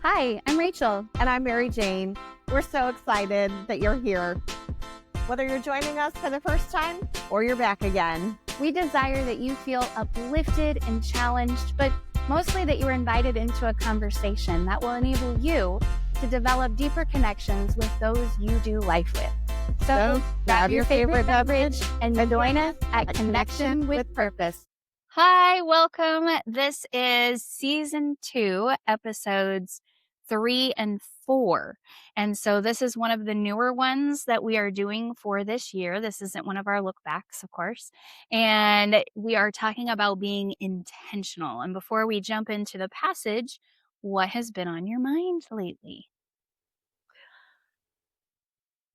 Hi, I'm Rachel. And I'm Mary Jane. We're so excited that you're here. Whether you're joining us for the first time or you're back again, We desire that you feel uplifted and challenged, but mostly that you are invited into a conversation that will enable you to develop deeper connections with those you do life with. So grab your favorite beverage and join us at Connection with Purpose. Hi, welcome. This is season 2, episodes 3 and 4. And so this is one of the newer ones that we are doing for this year. This isn't one of our look backs, of course. And we are talking about being intentional. And before we jump into the passage, what has been on your mind lately?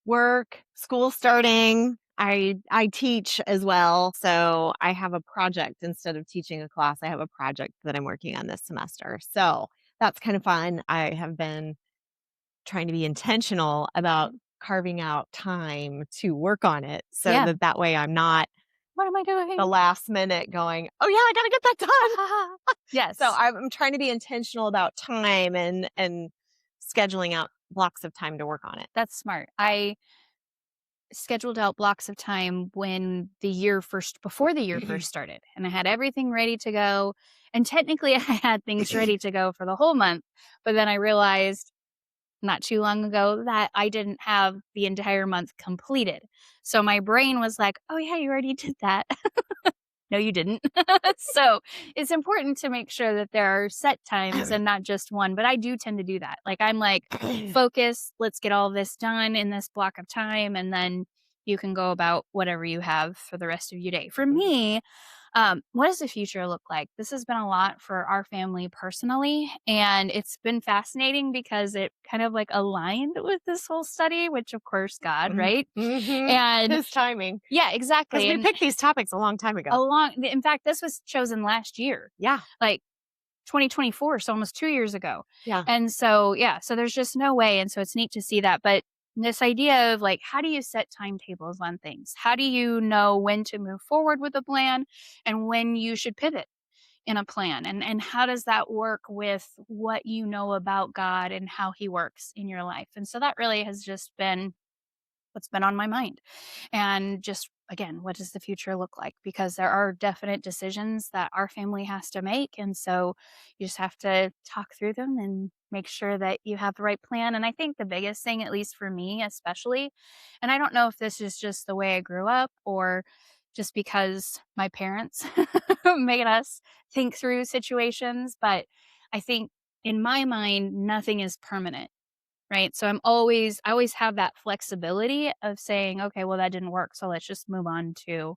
work, school starting. I teach as well. So I have a project instead of teaching a class. I have a project that I'm working on this semester. So that's kind of fun. I have been trying to be intentional about carving out time to work on it so Yeah. that way I'm not What am I doing? the last minute going, oh yeah, I got to get that done. Yes. So I'm trying to be intentional about time and scheduling out blocks of time to work on it. That's smart. I scheduled out blocks of time before the year first started, and I had everything ready to go. And technically I had things ready to go for the whole month, but then I realized not too long ago that I didn't have the entire month completed. So my brain was like, oh yeah, you already did that. No, you didn't. So it's important to make sure that there are set times and not just one. But I do tend to do that. Like I'm like, focus, let's get all this done in this block of time. And then you can go about whatever you have for the rest of your day. For me, what does the future look like? This has been a lot for our family personally, and it's been fascinating because it kind of like aligned with this whole study, which of course God, right? Mm-hmm. And His timing. yeah, exactly. Because we picked these topics a long time ago. In fact, this was chosen last year, Yeah. like 2024, so almost 2 years ago. Yeah. And so, yeah, so there's just no way. And so it's neat to see that. But this idea of like, how do you set timetables on things? How do you know when to move forward with a plan and when you should pivot in a plan? And how does that work with what you know about God and how he works in your life? And so that really has just been what's been on my mind. And just again, what does the future look like? Because there are definite decisions that our family has to make. And so you just have to talk through them and make sure that you have the right plan. And I think the biggest thing, at least for me, especially, and I don't know if this is just the way I grew up or just because my parents made us think through situations, but I think in my mind, nothing is permanent. Right. So I always have that flexibility of saying, okay, well, that didn't work. So let's just move on to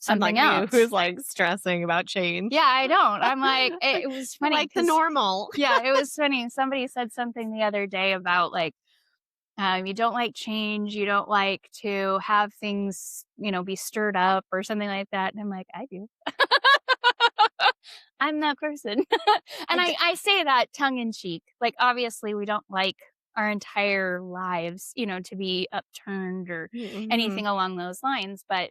something Unlike else. you, who's like stressing about change. Yeah, I don't. I'm like, it was funny. Like the 'cause- normal. Yeah, it was funny. Somebody said something the other day about like, you don't like change. You don't like to have things, be stirred up or something like that. And I'm like, I do. I'm that person. And I say that tongue in cheek. Like, obviously, we don't like our entire lives, to be upturned or anything along those lines. But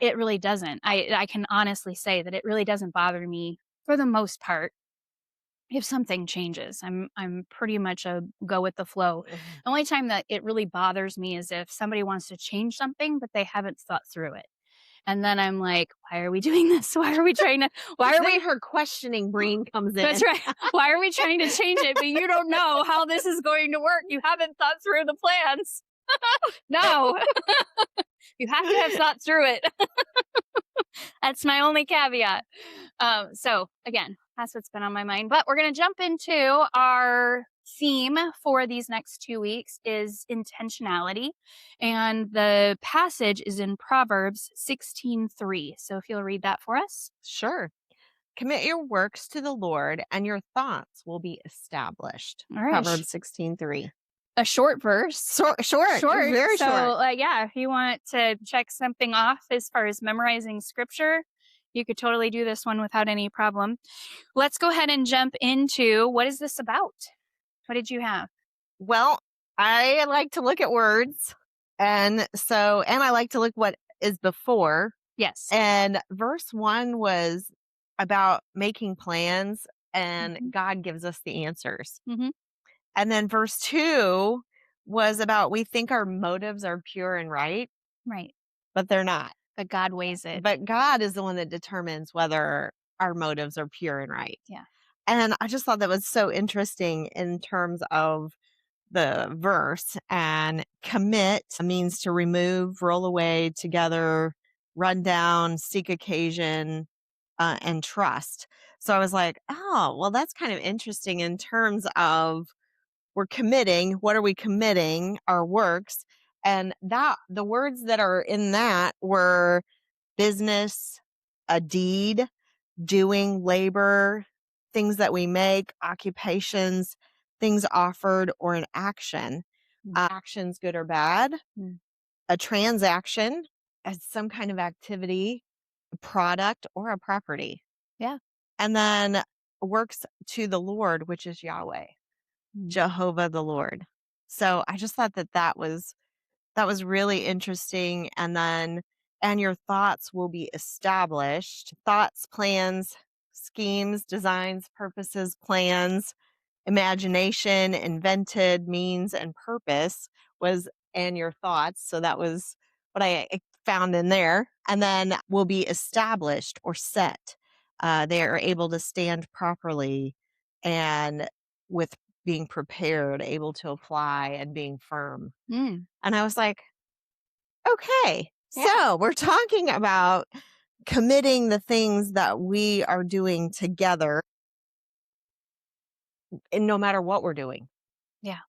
it really doesn't. I can honestly say that it really doesn't bother me for the most part. If something changes, I'm pretty much a go with the flow. The only time that it really bothers me is if somebody wants to change something, but they haven't thought through it. And then I'm like, why are we doing this? Why are we Her questioning brain comes in. That's right. Why are we trying to change it? But you don't know how this is going to work. You haven't thought through the plans. No. You have to have thought through it. That's my only caveat. So again, that's what's been on my mind. But we're going to jump into our theme for these next 2 weeks is intentionality. And the passage is in Proverbs 16:3. So if you'll read that for us. Sure. Commit your works to the Lord and your thoughts will be established. All right. Proverbs 16:3. A short verse. Short. Very so, short. Yeah, if you want to check something off as far as memorizing scripture, you could totally do this one without any problem. Let's go ahead and jump into what is this about? What did you have? Well, I like to look at words. And I like to look what is before. Yes. And verse 1 was about making plans. and Mhm. God gives us the answers. Mhm. And then verse 2 was about we think our motives are pure and right, Right. but they're not. But God weighs it. But God is the one that determines whether our motives are pure and right. Yeah. And I just thought that was so interesting in terms of the verse. And commit means to remove, roll away, together, run down, seek occasion, and trust. So I was like, oh, well, that's kind of interesting in terms of we're committing. What are we committing? Our works. And that the words that are in that were business, a deed, doing, labor, things that we make, occupations, things offered, or an action. Mm. Actions, good or bad, Mm. a transaction as some kind of activity, a product, or a property. Yeah. And then works to the Lord, which is Yahweh, Mm. Jehovah the Lord. So I just thought that that was really interesting. And then, and your thoughts will be established. Thoughts, plans, schemes, designs, purposes, plans, imagination, invented, means, and purpose was, and your thoughts. So that was what I found in there. And then will be established or set. They are able to stand properly and with being prepared, able to apply and being firm. Mm. And I was like, okay, Yeah. so we're talking about committing the things that we are doing together, and no matter what we're doing, Yeah.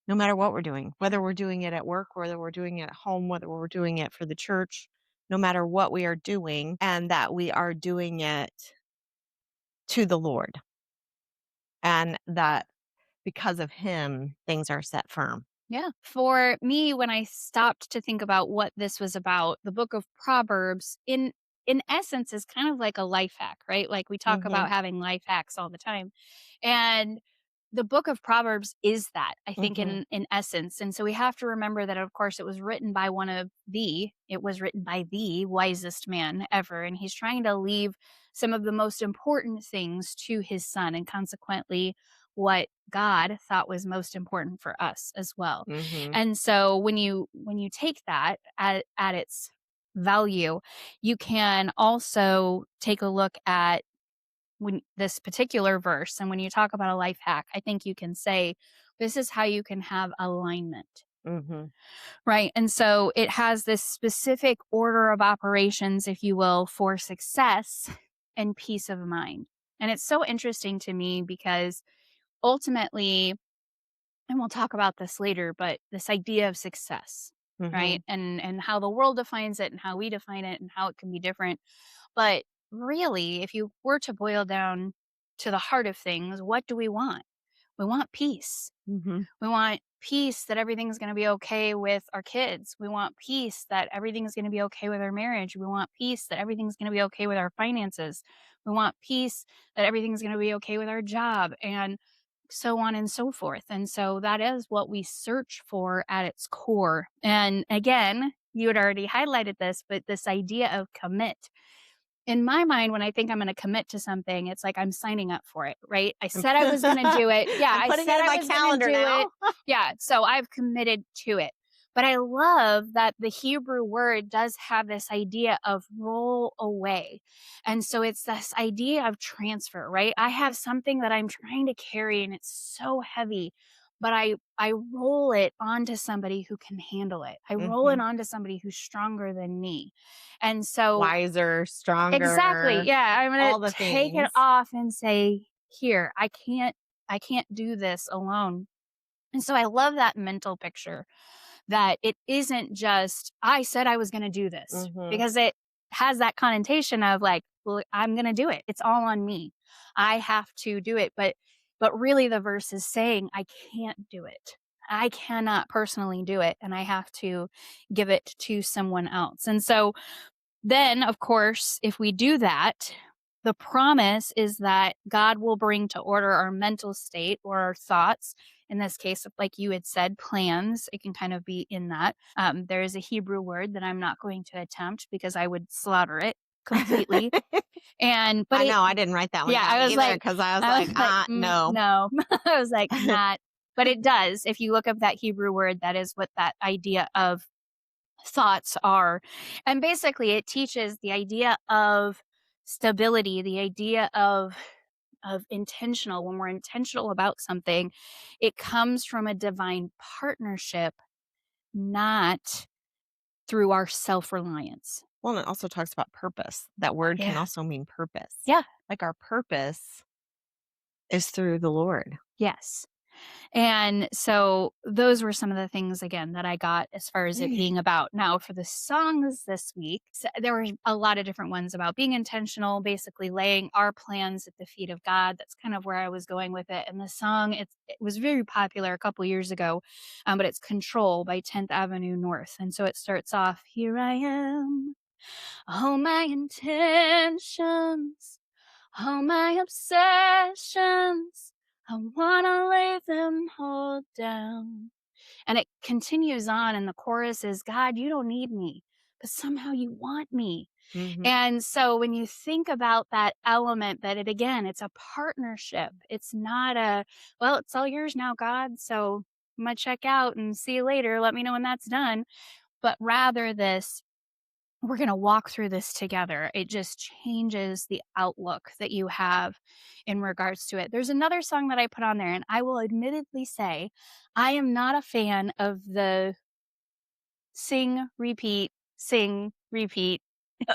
no matter what we're doing, whether we're doing it at work, whether we're doing it at home, whether we're doing it for the church, no matter what we are doing, and that we are doing it to the Lord, and that because of Him, things are set firm. Yeah. For me, when I stopped to think about what this was about, the book of Proverbs in essence is kind of like a life hack, right? Like we talk Mm-hmm. about having life hacks all the time. And the book of Proverbs is that, I think, Mm-hmm. in essence. And so we have to remember that of course it was written by the wisest man ever. And he's trying to leave some of the most important things to his son, and consequently what God thought was most important for us as well. Mm-hmm. And so when you take that at its value, you can also take a look at when this particular verse, and when you talk about a life hack, I think you can say this is how you can have alignment. Mm-hmm. Right. And so it has this specific order of operations, if you will, for success and peace of mind. And it's so interesting to me because ultimately, and we'll talk about this later, but this idea of success, Mm-hmm. right? And how the world defines it and how we define it and how it can be different. But really, if you were to boil down to the heart of things, what do we want? We want peace. Mm-hmm. We want peace that everything's going to be okay with our kids. We want peace that everything's going to be okay with our marriage. We want peace that everything's going to be okay with our finances. We want peace that everything's going to be okay with our job and so on and so forth. And so that is what we search for at its core. And again, you had already highlighted this, but this idea of commit, in my mind, when I think I'm gonna commit to something, it's like I'm signing up for it, right? I said I was gonna do it. Yeah, I'm I putting it said in I my was gonna calendar do it. now. Yeah, so I've committed to it. But I love that the Hebrew word does have this idea of roll away. And so it's this idea of transfer, right? I have something that I'm trying to carry and it's so heavy, but I roll it onto somebody who can handle it. I roll it Mhm. onto somebody who's stronger than me. And so Wiser, exactly, stronger, yeah, I'm gonna all the take it things. off and say, "Here, I can't do this alone." And so I love that mental picture that it isn't just, "I said I was gonna do this," Mhm. because it has that connotation of like, "Well, I'm gonna do it. It's all on me. I have to do it." But really the verse is saying, "I can't do it. I cannot personally do it, and I have to give it to someone else." And so then, of course, if we do that, the promise is that God will bring to order our mental state or our thoughts. In this case, like you had said, plans, it can kind of be in that. There is a Hebrew word that I'm not going to attempt because I would slaughter it. completely. And but I it know, I didn't write that one yeah, down either because I was like, no." no." I was like, "Not." But it does. If you look up that Hebrew word, that is what that idea of thoughts are. And basically, it teaches the idea of stability, the idea of intentional. When we're intentional about something, it comes from a divine partnership, not through our self-reliance. Well, and it also talks about purpose. That word can Yeah. also mean purpose. Yeah. Like, our purpose is through the Lord. Yes. And so those were some of the things again that I got as far as it being about. Now for the songs this week, there were a lot of different ones about being intentional, basically laying our plans at the feet of God. That's kind of where I was going with it. And the song, it was very popular a couple years ago, but it's Control by 10th Avenue North. And so it starts off, here I am, all my intentions, all my obsessions, I wanna lay them all down. And it continues on, and the chorus is, God, you don't need me, but somehow you want me. Mhm. And so when you think about that element, that it again, it's a partnership. It's not a, well, it's all yours now, God. So I'm gonna check out and see you later. Let me know when that's done. But rather this, we're going to walk through this together. It just changes the outlook that you have in regards to it. There's another song that I put on there, and I will admittedly say I am not a fan of the sing, repeat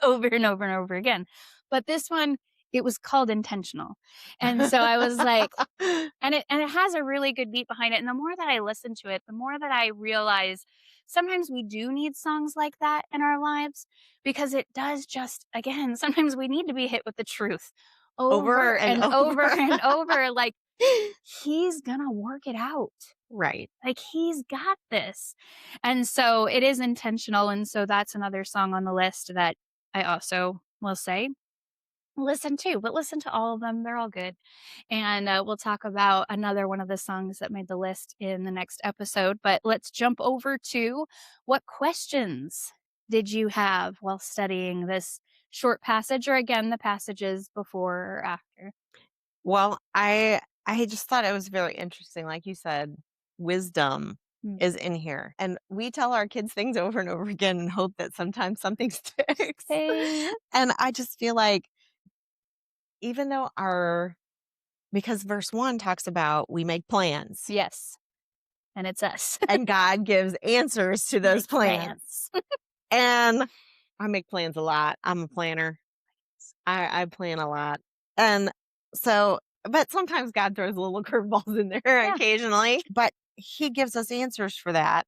over and over and over again. But this one, it was called Intentional. And so I was like, and it has a really good beat behind it, and the more that I listen to it, the more that I realize sometimes we do need songs like that in our lives because it does just again, sometimes we need to be hit with the truth Over over and and over over. and over, like, he's gonna work it out. Right. Like, he's got this. And so it is intentional, and so that's another song on the list that I also will say listen to, but listen to all of them, they're all good. And, we'll talk about another one of the songs that made the list in the next episode, but let's jump over to what questions did you have while studying this short passage, or again, the passages before or after? Well, I just thought it was very interesting. Like you said, wisdom Mm. is in here. And we tell our kids things over and over again and hope that sometimes something sticks. Hey. And I just feel like even though our because verse 1 talks about we make plans Yes, and it's us. and God gives answers to those Make plans. plans. And I make plans a lot. I'm a planner. I plan a lot. And so, but sometimes God throws little curveballs in there Yeah. occasionally, but he gives us answers for that.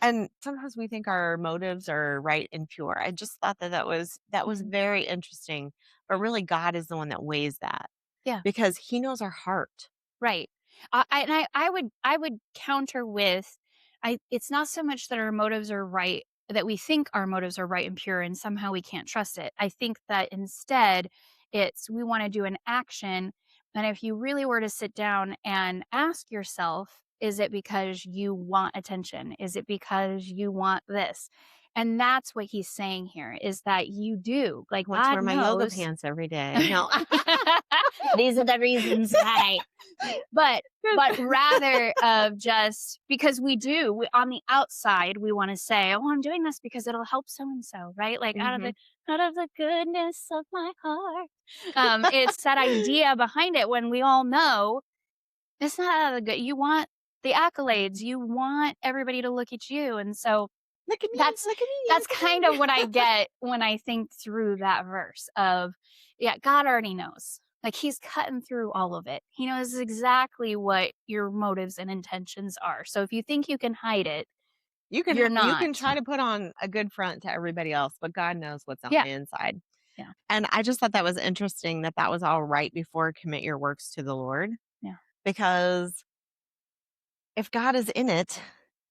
And sometimes we think our motives are right and pure. I just thought that that was Mhm. very interesting, but really God is the one that weighs that Yeah. because he knows our heart. Right. I would counter with, I it's not so much that our motives are right, that we think our motives are right and pure and somehow we can't trust it. I think that instead it's we want to do an action, and if you really were to sit down and ask yourself, is it because you want attention? Is it because you want this? And that's what he's saying here, is that you do. Like, I want to God wear my yoga knows. pants every day. No. These are the reasons why. But rather of just because on the outside, we wanna say, "Oh, I'm doing this because it'll help so and so," right? Like, Mhm. out of the goodness of my heart. It's that idea behind it when we all know it's not out of the good, you want the accolades, you want everybody to look at you, and so Look at me, that's look at me, that's look at kind of me. what I get when I think through that verse of, yeah, God already knows. Like, he's cutting through all of it. He knows exactly what your motives and intentions are. So if you think you can hide it, you're You not. can try to put on a good front to everybody else, but God knows what's on Yeah. the inside. Yeah. And I just thought that was interesting that that was all right before commit your works to the Lord, Yeah. because if God is in it,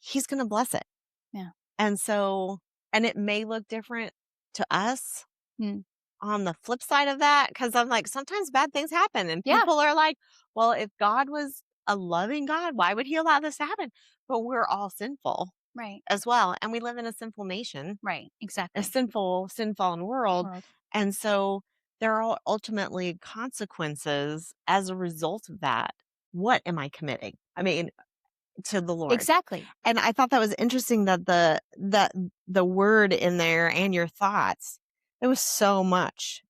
he's going to bless it. Yeah. And so, and it may look different to us Mm. on the flip side of that, because I'm like, sometimes bad things happen and Yeah. people are like, well, if God was a loving God, why would he allow this to happen? But we're all sinful Right. as well. And we live in a sinful nation, Right. a Exactly. sinful, sin fallen world. World. And so there are ultimately consequences as a result of that. What am I committing? I mean, to the Lord. Exactly. And I thought that was interesting that the word in there and your thoughts, there was so much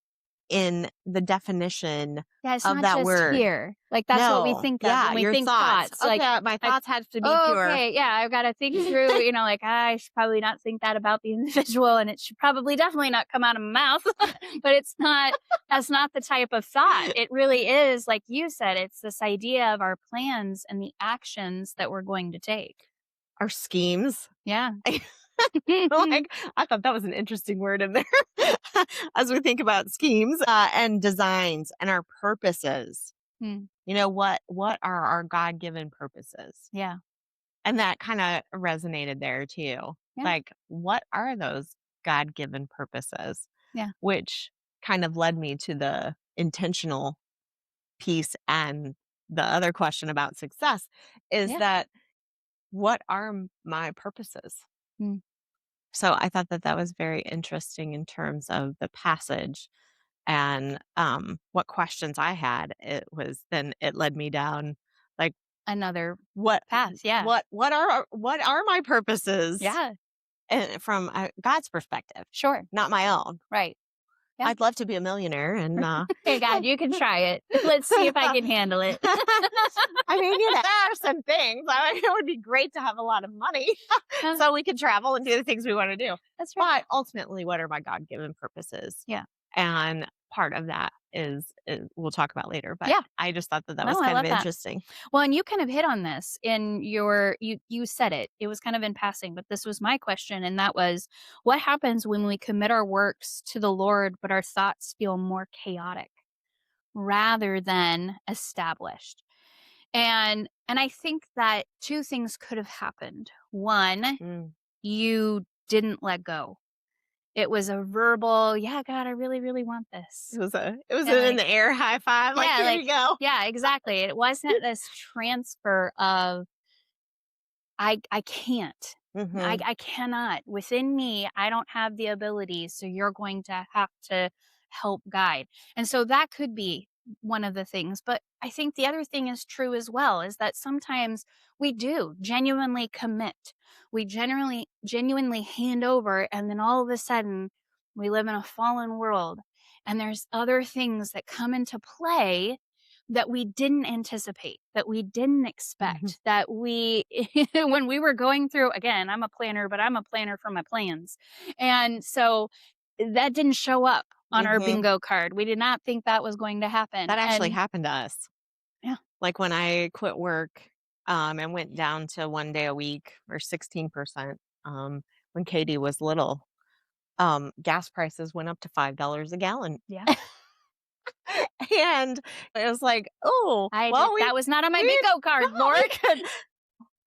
in the definition Yeah, it's of not that just word. here. Like, that's what we No. think of Yeah, when we your think thoughts. thoughts, like Okay, my like, thoughts have to be "Oh, pure. okay, yeah, I've gotta think through," like, "I should probably not think that about the individual, and it should probably definitely not come out of my mouth." But it's not that's not the type of thought. It really is, like you said, it's this idea of our plans and the actions that we're going to take. Our schemes. Yeah. Like, I thought that was an interesting word in there as we think about schemes and designs and our purposes. Mm, What are our God-given purposes? yeah, And that kind of resonated there too. yeah, Like, what are those God-given purposes? yeah, Which kind of led me to the intentional piece and the other question about success is yeah, that what are my purposes? mm, So I thought that that was very interesting in terms of the passage and what questions I had. It led me down like another what path, yeah, what are my purposes yeah, from God's perspective, sure, not my own. right, yeah. I'd love to be a millionaire and Hey, God, you can try it. Let's see if I can handle it. I mean, there are some things. I mean, it would be great to have a lot of money Uh, so we can travel and do the things we want to do. that's right. But ultimately, what are my God given purposes? Yeah. And part of that is we'll talk about later. But Yeah. I just thought that that was No, I kind of love that. interesting. Well, and you kind of hit on this in your you said it. It was kind of in passing, but this was my question and that was what happens when we commit our works to the Lord but our thoughts feel more chaotic rather than established? And I think that two things could have happened. One, Mm. you didn't let go. It was a verbal, "Yeah, God, I really, really want this." It was And an in like the air high five. Like yeah, here like you go. yeah, exactly. It wasn't this transfer of I can't. Hmm. I cannot. Within me, I don't have the ability, so you're going to have to help guide. And so that could be one of the things, but I think the other thing is true as well, is that sometimes we do genuinely commit. We genuinely hand over, and then all of a sudden, we live in a fallen world, and there's other things that come into play that we didn't anticipate, that we didn't Hmm. expect, that we when we were going through again, I'm a planner, but I'm a planner for my plans. And so that didn't show up on our Hmm. bingo card. We did not think that was going to happen. That actually And happened to us. yeah, Like when I quit work and went down to 1 day a week or 16%, when Katie was little, gas prices went up to $5 a gallon. yeah. And it was like, oh, well, That was not on my we bingo no, card, we Lord. could.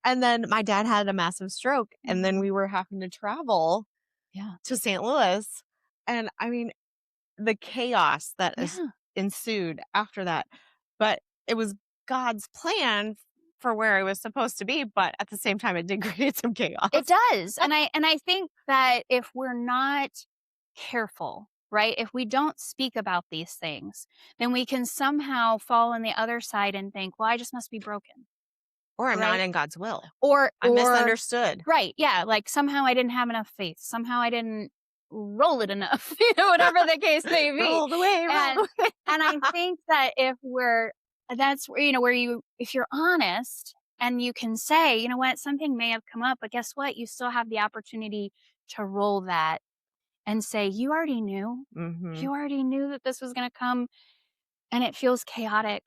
And then my dad had a massive stroke, and then Mhm. we were having to travel Yeah. to St. Louis. And I mean, the chaos that is Yeah. ensued after that. But it was God's plan for where I was supposed to be, but at the same time, it did create some It chaos. does, and I think that if we're not careful, right? If we don't speak about these things, then we can somehow fall on the other side and think, "Well, I just must be broken," Or I'm not right? in God's will. I Or misunderstood. right, yeah, like somehow I didn't have enough faith, somehow I didn't roll it enough, whatever the case may be. Roll away, roll And away. and I think that if we're that's where, where you if you're honest and you can say, "You know what? Something may have come up, but guess what? You still have the opportunity to roll that and say, "You already knew. Hmm. You already knew that this was gonna come and it feels chaotic."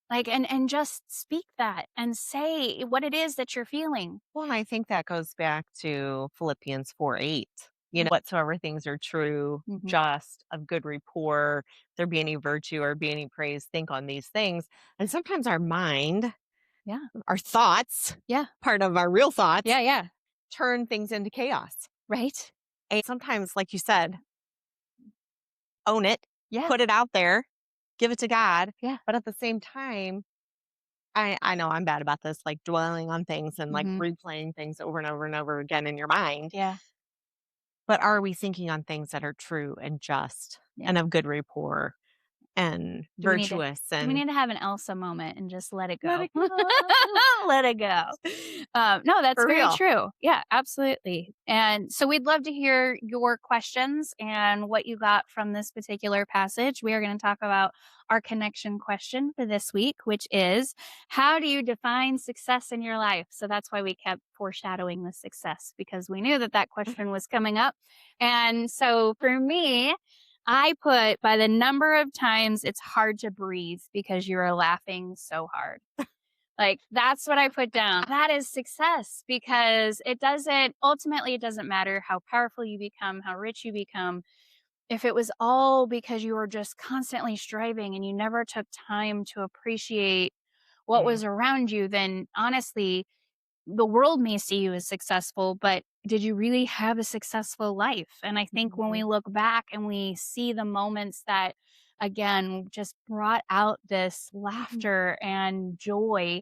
Like, and just speak that and say what it is that you're feeling. Well, and I think that goes back to Philippians 4:8. Yeah. Whatsoever things are true, Mhm. just, of good rapport, if there be any virtue or be any praise, think on these things. And sometimes our mind, Yeah. our thoughts, Yeah. part of our real thoughts, Yeah, yeah. turn things into chaos. Right? And sometimes, like you said, own it, Yeah. put it out there, give it to God. Yeah. But at the same time, I know I'm bad about this, like dwelling on things and like Mhm. replaying things over and over and over again in your mind. Yeah. but are we thinking on things that are true and just Yeah. and of good rapport and Do we need to virtuous do we and need to have an Elsa moment and just let it let go? it go? Let it go. No, that's For very real. true. Yeah, absolutely. And so we'd love to hear your questions and what you got from this particular passage. We are going to talk about our connection question for this week, which is, how do you define success in your life? So that's why we kept foreshadowing the success, because we knew that that question was coming up. And so for me, I put, by the number of times it's hard to breathe because you are laughing so hard. Like, that's what I put down. That is success, because ultimately, it doesn't matter how powerful you become, how rich you become. If it was all because you were just constantly striving and you never took time to appreciate what Mm, was around you, then honestly, the world may see you as successful, but did you really have a successful life? And I think when mhm, we look back and we see the moments that, again, just brought out this mhm. laughter and joy,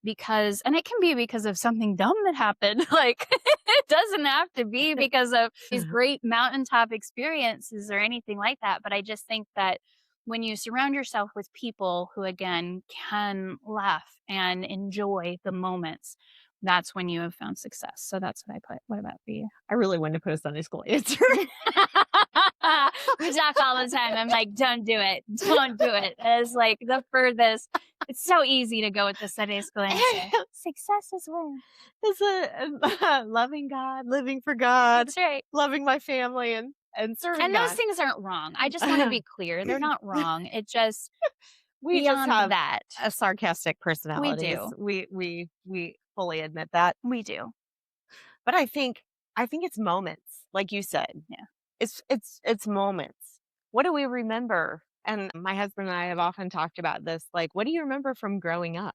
and it can be because of something dumb that happened. Like, it doesn't have to be because of these great mountaintop experiences or anything like that. But I just think that when you surround yourself with people who, again, can laugh and enjoy the moments, that's when you have found success. So that's what I put. What about for you? I really wanted to put a Sunday school answer. We talk all the time. I'm like, don't do it. Don't do it. It's like the furthest. It's so easy to go with the Sunday school answer. Success is where. It's loving God, living for God, That's right. loving my family, and serving And those God. things aren't wrong. I just want to be clear. They're not wrong. It just, We just beyond have that, a sarcastic we personalities. do. We fully admit that. We do. But I think it's moments, like you said. Yeah. It's moments. What do we remember? And my husband and I have often talked about this. Like, what do you remember from growing up?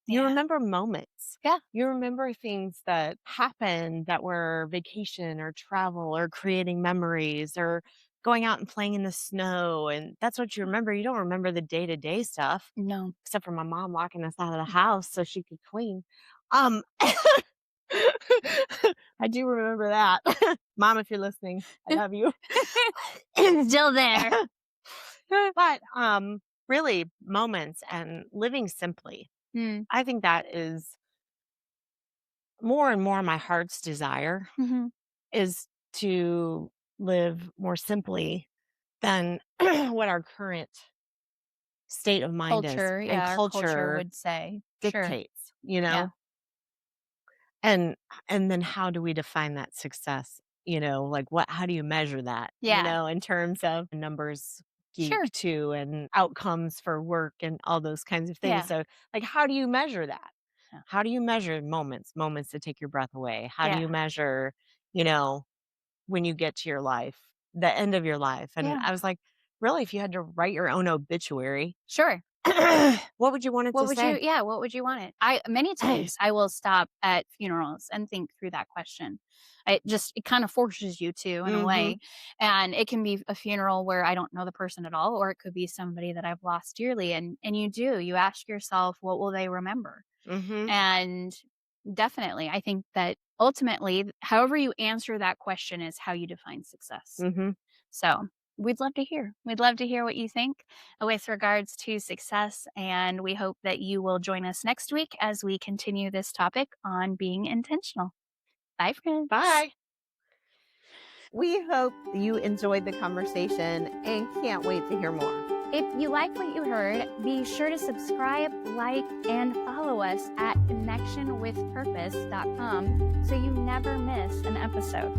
You Yeah. remember moments. Yeah. You remember things that happened that were vacation or travel or creating memories or going out and playing in the snow. And that's what you remember. You don't remember the day to day stuff, No. except for my mom locking us out of the house so she could clean. Um, I do remember that. Mom, if you're listening, I love you. Still there. But really, moments and living simply. Mm. I think that is more and more my heart's desire Hmm. is to live more simply than what our current state of mind is Culture. and Yeah. Our culture culture would say. Sure. dictates, you Yeah. know? And and then how do we define that success? Like how do you measure that, Yeah. in terms of numbers Sure. geek too and outcomes for work and all those kinds of things. Yeah. So like how do you measure that? Yeah. How do you measure moments to take your breath away? How do Yeah. you measure, you know, when you get to your life, the end of your life? And Yeah. I was like, really, if you had to write your own obituary, Sure. what would you want it What to would you say? yeah, what would you want it? Many times I will stop at funerals and think through that question. It kind of forces you to, in a way. Mhm. And it can be a funeral where I don't know the person at all, or it could be somebody that I've lost dearly. And you ask yourself, what will they remember? Mhm. And definitely, I think that ultimately, however you answer that question is how you define success. Mhm. So we'd love to hear. We'd love to hear what you think with regards to success. And we hope that you will join us next week as we continue this topic on being intentional. Bye, friends. Bye. We hope you enjoyed the conversation and can't wait to hear more. If you like what you heard, be sure to subscribe, like, and follow us at connectionwithpurpose.com so you never miss an episode.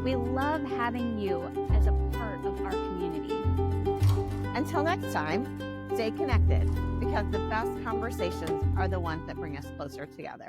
We love having you as a part of our community. Until next time, stay connected because the best conversations are the ones that bring us closer together.